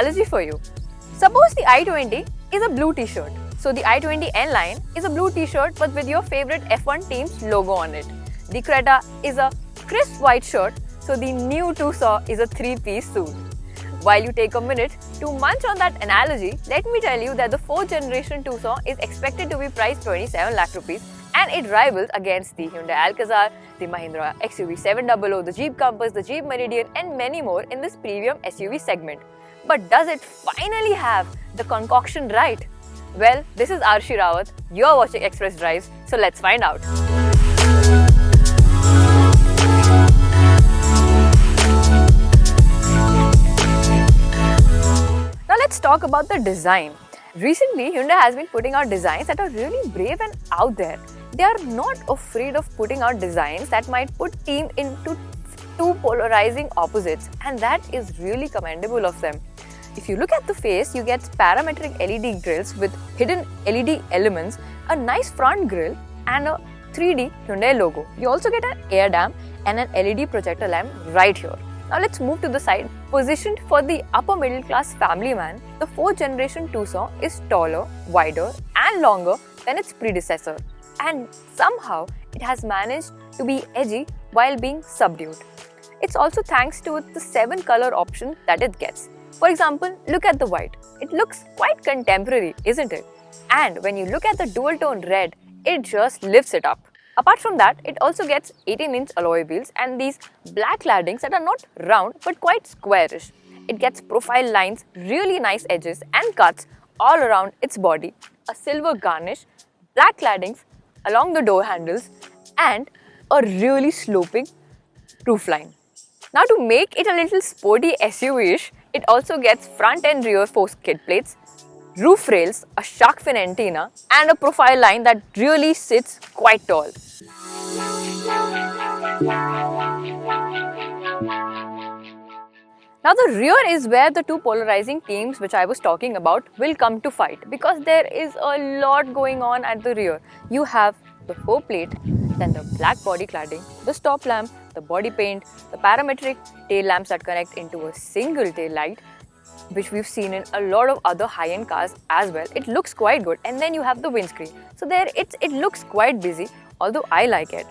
analogy for you. Suppose the i20 is a blue t-shirt. So the i20 N line is a blue t-shirt but with your favorite F1 team's logo on it. The Creta is a crisp white shirt, so the new Tucson is a three-piece suit. While you take a minute to munch on that analogy, let me tell you that the 4th generation Tucson is expected to be priced 27 lakh rupees and it rivals against the Hyundai Alcazar, the Mahindra XUV 700, the Jeep Compass, the Jeep Meridian and many more in this premium SUV segment. But does it finally have the concoction right? Well, this is Arshi Rawat, you're watching Express Drives, so let's find out. Now let's talk about the design. Recently, Hyundai has been putting out designs that are really brave and out there. They are not afraid of putting out designs that might put teams into two polarizing opposites, and that is really commendable of them. If you look at the face, you get parametric LED grills with hidden LED elements, a nice front grille and a 3D Hyundai logo. You also get an air dam and an LED projector lamp right here. Now let's move to the side. Positioned for the upper middle class family man, the 4th generation Tucson is taller, wider and longer than its predecessor. And somehow it has managed to be edgy while being subdued. It's also thanks to the 7 color option that it gets. For example, look at the white. It looks quite contemporary, isn't it? And when you look at the dual tone red, it just lifts it up. Apart from that, it also gets 18-inch alloy wheels and these black claddings that are not round but quite squarish. It gets profile lines, really nice edges and cuts all around its body, a silver garnish, black claddings along the door handles and a really sloping roofline. Now to make it a little sporty SUV-ish, it also gets front and rear force skid plates, roof rails, a shark fin antenna and a profile line that really sits quite tall. Now the rear is where the two polarizing themes which I was talking about will come to fight, because there is a lot going on at the rear. You have the faux plate, then the black body cladding, the stop lamp, the body paint, the parametric tail lamps that connect into a single tail light, which we've seen in a lot of other high-end cars as well. It looks quite good. And then you have the windscreen. So there it looks quite busy, although I like it.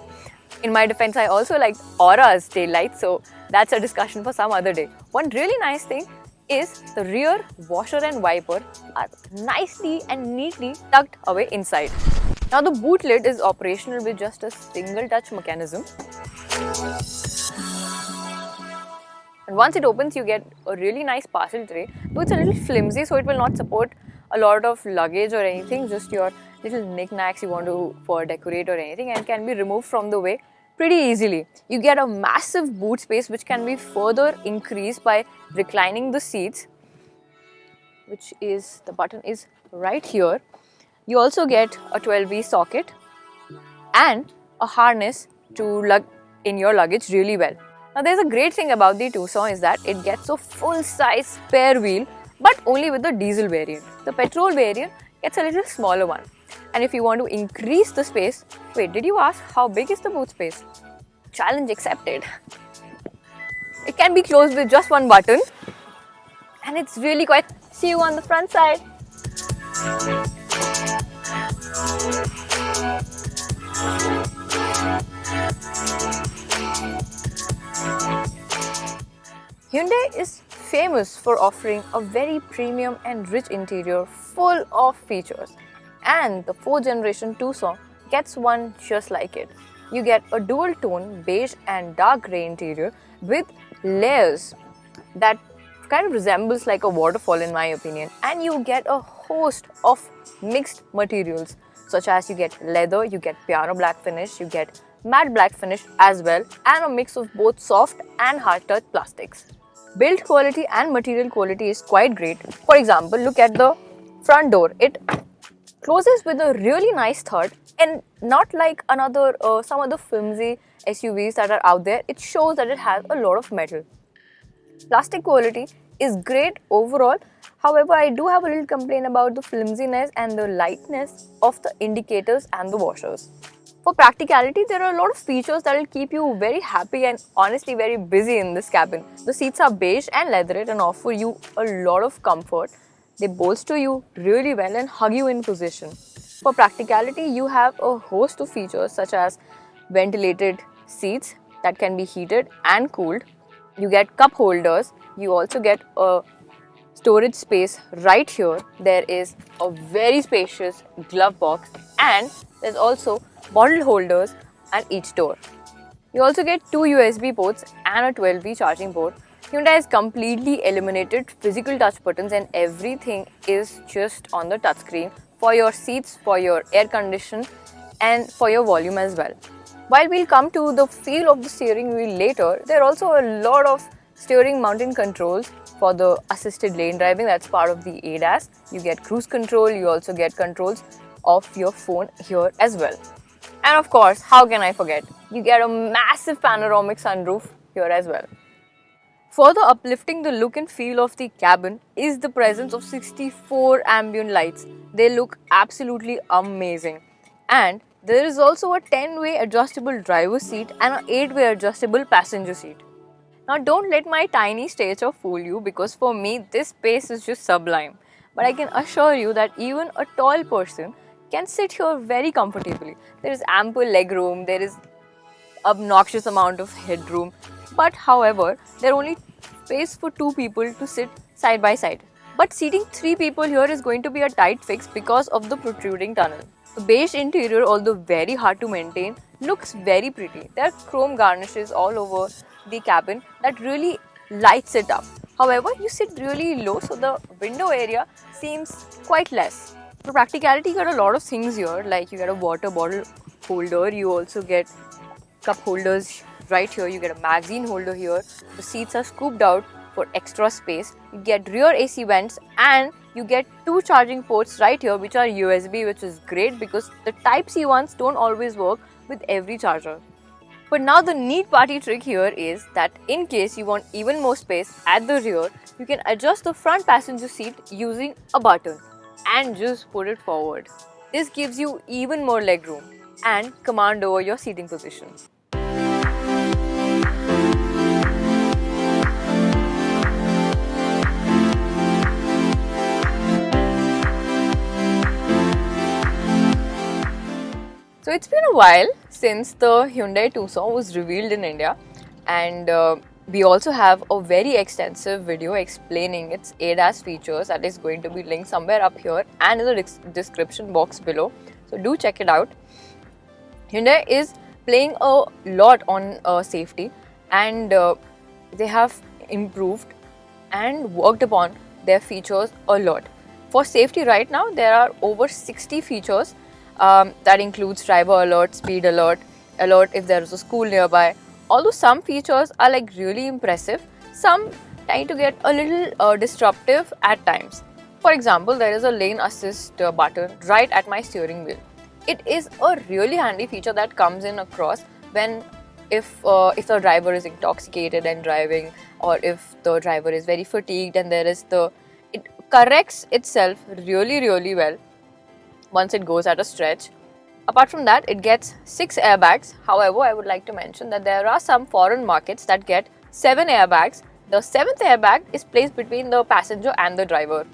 In my defense, I also like Aura's tail lights, so that's a discussion for some other day. One really nice thing is the rear washer and wiper are nicely and neatly tucked away inside. Now the boot lid is operational with just a single touch mechanism. And once it opens, you get a really nice parcel tray. Though it's a little flimsy, so it will not support a lot of luggage or anything, just your little knickknacks you want to for decorate or anything, and can be removed from the way pretty easily. You get a massive boot space which can be further increased by reclining the seats, which is, the button is right here. You also get a 12V socket and a harness to lug in your luggage really well. Now there's a great thing about the Tucson is that it gets a full-size spare wheel, but only with the diesel variant. The petrol variant gets a little smaller one. And if you want to increase the space, wait, did you ask how big is the boot space? Challenge accepted. It can be closed with just one button and it's really quite. See you on the front side. Hyundai is famous for offering a very premium and rich interior full of features, and the 4th generation Tucson gets one just like it. You get a dual tone beige and dark grey interior with layers that kind of resembles like a waterfall in my opinion, and you get a host of mixed materials such as you get leather, you get piano black finish, you get matte black finish as well, and a mix of both soft and hard touch plastics. Build quality and material quality is quite great. For example, look at the front door. It closes with a really nice thud, and not like some other flimsy SUVs that are out there. It shows that it has a lot of metal. Plastic quality is great overall. However, I do have a little complaint about the flimsiness and the lightness of the indicators and the washers. For practicality, there are a lot of features that will keep you very happy and honestly very busy in this cabin. The seats are beige and leatherette and offer you a lot of comfort. They bolster you really well and hug you in position. For practicality, you have a host of features such as ventilated seats that can be heated and cooled. You get cup holders. You also get a storage space right here. There is a very spacious glove box and there's also bottle holders at each door. You also get two USB ports and a 12V charging port. Hyundai has completely eliminated physical touch buttons and everything is just on the touchscreen for your seats, for your air condition and for your volume as well. While we'll come to the feel of the steering wheel later, there are also a lot of steering mountain controls for the assisted lane driving. That's part of the ADAS. You get cruise control, you also get controls of your phone here as well. And of course, how can I forget? You get a massive panoramic sunroof here as well. Further uplifting the look and feel of the cabin is the presence of 64 ambient lights. They look absolutely amazing. And there is also a 10-way adjustable driver's seat and an 8-way adjustable passenger seat. Now don't let my tiny stature fool you because for me this space is just sublime. But I can assure you that even a tall person can sit here very comfortably. There is ample legroom, there is obnoxious amount of headroom. But however, there are only space for 2 people to sit side by side. But seating 3 people here is going to be a tight fix because of the protruding tunnel. The beige interior, although very hard to maintain, looks very pretty. There are chrome garnishes all over the cabin that really lights it up. However, you sit really low, so the window area seems quite less. For practicality, you get a lot of things here, like you get a water bottle holder, you also get cup holders right here, you get a magazine holder here, the seats are scooped out for extra space, you get rear AC vents and you get 2 charging ports right here which are USB, which is great because the Type-C ones don't always work with every charger. But now the neat party trick here is that in case you want even more space at the rear, you can adjust the front passenger seat using a button and just put it forward. This gives you even more legroom and command over your seating position. So it's been a while since the Hyundai Tucson was revealed in India, and we also have a very extensive video explaining its ADAS features that is going to be linked somewhere up here and in the description box below. So do check it out. Hyundai is playing a lot on safety, and they have improved and worked upon their features a lot. For safety right now, there are over 60 features. That includes driver alert, speed alert, alert if there is a school nearby. Although some features are like really impressive, some tend to get a little disruptive at times. For example, there is a lane assist button right at my steering wheel. It is a really handy feature that comes in across when if the driver is intoxicated and driving, or if the driver is very fatigued, and it corrects itself really well once it goes at a stretch. Apart from that, it gets 6 airbags. However, I would like to mention that there are some foreign markets that get 7 airbags. The 7th airbag is placed between the passenger and the driver.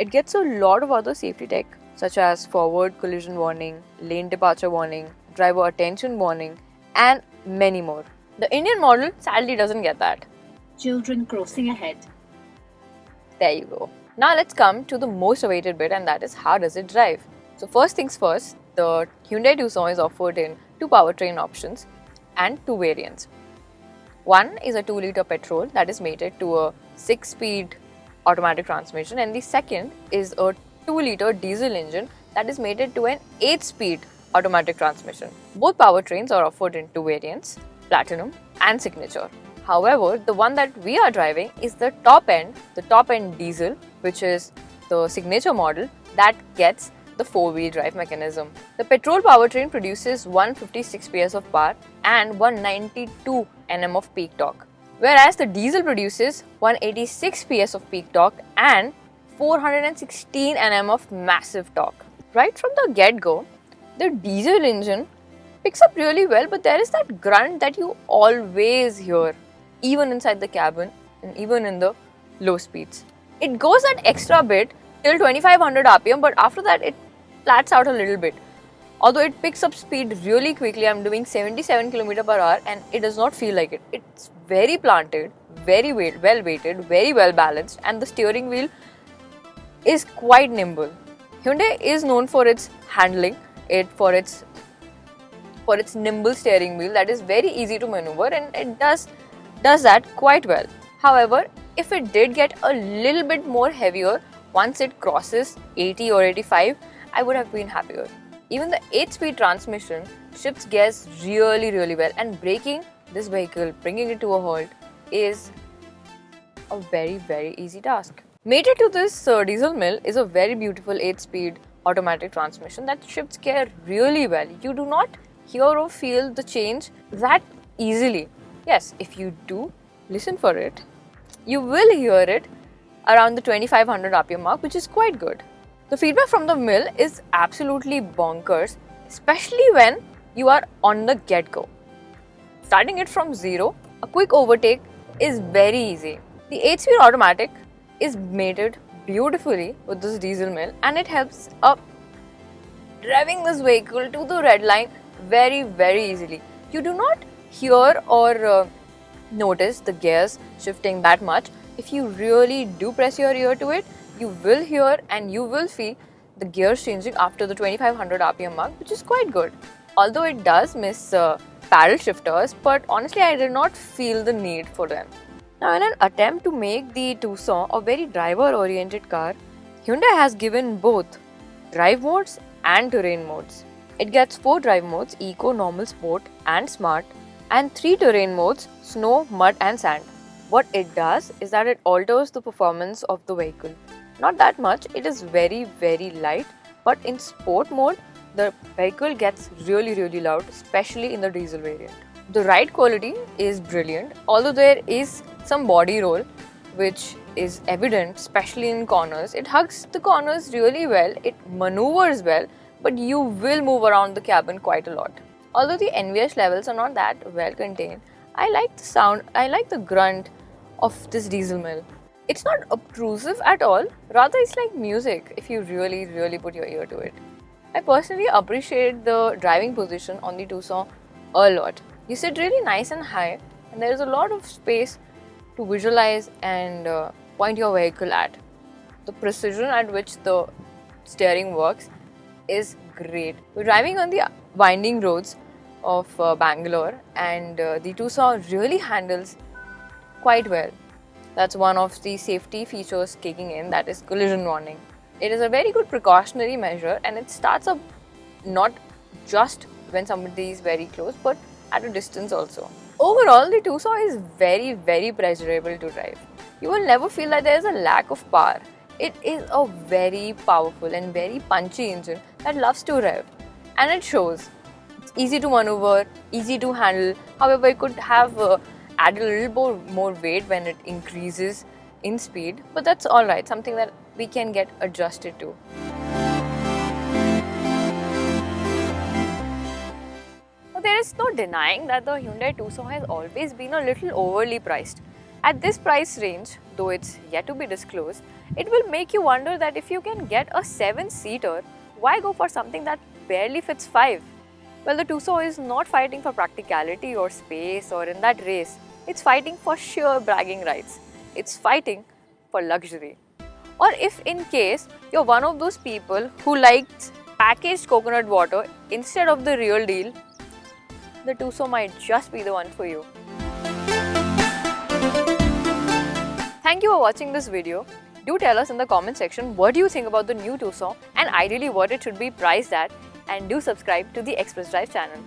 It gets a lot of other safety tech such as forward collision warning, lane departure warning, driver attention warning, and many more. The Indian model sadly doesn't get that. Children crossing ahead. There you go. Now let's come to the most awaited bit, and that is how does it drive? So first things first, the Hyundai Tucson is offered in 2 powertrain options and 2 variants. One is a 2-liter petrol that is mated to a 6-speed automatic transmission, and the second is a 2-liter diesel engine that is mated to an 8-speed automatic transmission. Both powertrains are offered in 2 variants, Platinum and Signature. However, the one that we are driving is the top end diesel, which is the Signature model that gets the 4-wheel drive mechanism. The petrol powertrain produces 156 PS of power and 192 Nm of peak torque, whereas the diesel produces 186 PS of peak torque and 416 Nm of massive torque. Right from the get-go, the diesel engine picks up really well, but there is that grunt that you always hear, even inside the cabin and even in the low speeds. It goes that extra bit till 2500 RPM, but after that it flats out a little bit. Although it picks up speed really quickly, I'm doing 77 km per hour and it does not feel like it. It's very planted, very well weighted, very well balanced, and the steering wheel is quite nimble. Hyundai is known for its handling, for its nimble steering wheel that is very easy to maneuver, and it does that quite well. However, if it did get a little bit more heavier once it crosses 80 or 85, I would have been happier. Even the 8-speed transmission shifts gears really well, and braking this vehicle, bringing it to a halt, is a very easy task. Mated to this diesel mill is a very beautiful 8-speed automatic transmission that shifts gear really well. You do not hear or feel the change that easily. Yes, if you do listen for it, you will hear it around the 2500 RPM mark, which is quite good. The feedback from the mill is absolutely bonkers, especially when you are on the get-go. Starting it from zero, a quick overtake is very easy. The 8-speed automatic is mated beautifully with this diesel mill, and it helps up driving this vehicle to the red line very easily. You do not hear or notice the gears shifting that much. If you really do press your ear to it, you will hear and you will feel the gears changing after the 2500 RPM mark, which is quite good. Although it does miss paddle shifters, but honestly I did not feel the need for them. Now, in an attempt to make the Tucson a very driver-oriented car, Hyundai has given both drive modes and terrain modes. It gets 4 drive modes: Eco, Normal, Sport and Smart, and 3 terrain modes: Snow, Mud and Sand. What it does is that it alters the performance of the vehicle. Not that much, it is very light, but in Sport mode, the vehicle gets really loud, especially in the diesel variant. The ride quality is brilliant, although there is some body roll which is evident, especially in corners. It hugs the corners really well, it maneuvers well, but you will move around the cabin quite a lot. Although the NVH levels are not that well contained, I like the sound, I like the grunt of this diesel mill. It's not obtrusive at all, rather it's like music if you really put your ear to it. I personally appreciate the driving position on the Tucson a lot. You sit really nice and high, and there is a lot of space to visualize and point your vehicle at. The precision at which the steering works is great. We're driving on the winding roads of Bangalore, and the Tucson really handles quite well. That's one of the safety features kicking in, that is collision warning. It is a very good precautionary measure, and it starts up not just when somebody is very close, but at a distance also. Overall, the Tucson is very pleasurable to drive. You will never feel that there is a lack of power. It is a very powerful and very punchy engine that loves to rev, and it shows. It's easy to maneuver, easy to handle. However, it could have added a little more weight when it increases in speed, but that's alright, something that we can get adjusted to. There is no denying that the Hyundai Tucson has always been a little overly priced. At this price range, though it's yet to be disclosed, it will make you wonder that if you can get a 7-seater, why go for something that barely fits 5? Well, the Tucson is not fighting for practicality or space or in that race. It's fighting for sheer bragging rights. It's fighting for luxury. Or if in case you're one of those people who likes packaged coconut water instead of the real deal, the Tucson might just be the one for you. Thank you for watching this video. Do tell us in the comment section what do you think about the new Tucson and ideally what it should be priced at, and do subscribe to the Express Drive channel.